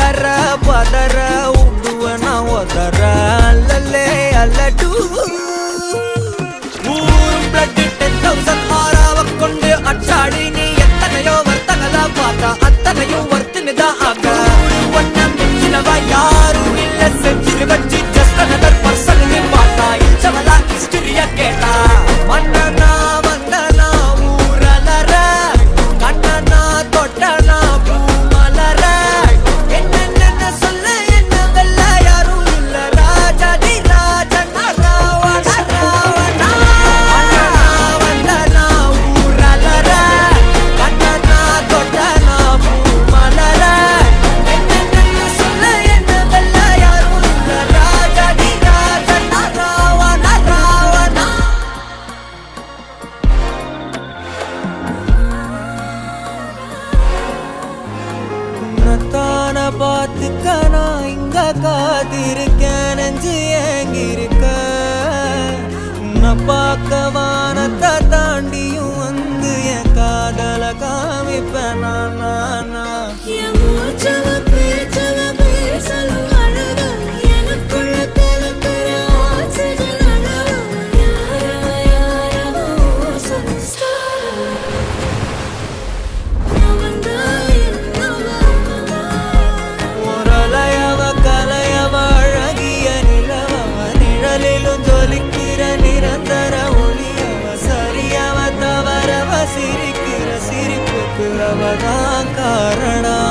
அலற பதற உடுவன ஒதற அல்லலே அல்லடு ஊரும் பிளட் 10,000 ஆறாவ கொண்டு அச்சாடி நீ எத்தனையோ வர்த்தகலா பார்த்தா அத்தனையும் வர்த்தினிதான் ஆக ஒன்னம் மிஞ்சினவா யாரும் இல்ல செஞ்சிரு வச்சு ஜஸ்ட் அனதர் பர்சன் நீ பார்த்தா இச்சவலா ஹிஸ்டரிய கேட்டா மன்னனா வந்தனா ஊரலற கண்ணனா தொட்டனா பூமலற என்ன சொல்ல என்ன வெல்ல யாரும் இல்ல ராஜாதி ராஜனா ராவண ராவணா வந்தனா ஊரலற கண்ணனா தொட்டனா பூமலற என்ன சொல்ல என்ன வெல்ல யாரும் இல்ல ராஜாதி ராஜனா ராவண ராவணா உன்னத்தான பார்த்துக்க நான் இங்க காத்திருக்கேன் நெஞ்சு ஏங்கிருக்க உன்னை பார்க்க வானத்தை தாண்டியும் வந்து என் காதல காமிப்பேன் நான் என் மூச்சவ பேச்சவ பேசலும் அழகு எனக்குள்ள கலக்கிற ஆக்சிஜன் அளவு யாரோ சன்ஸ்டார் அவன்தா என்னவா முரளையவ கலையவ அழகிய நிலவவ நிழலிலும் ஜொலிக்கிற நிரந்தர ஒளியவ சரியவ தவறவ சிரிக்கிற சிரிப்புக்கு அவதான் காரணம்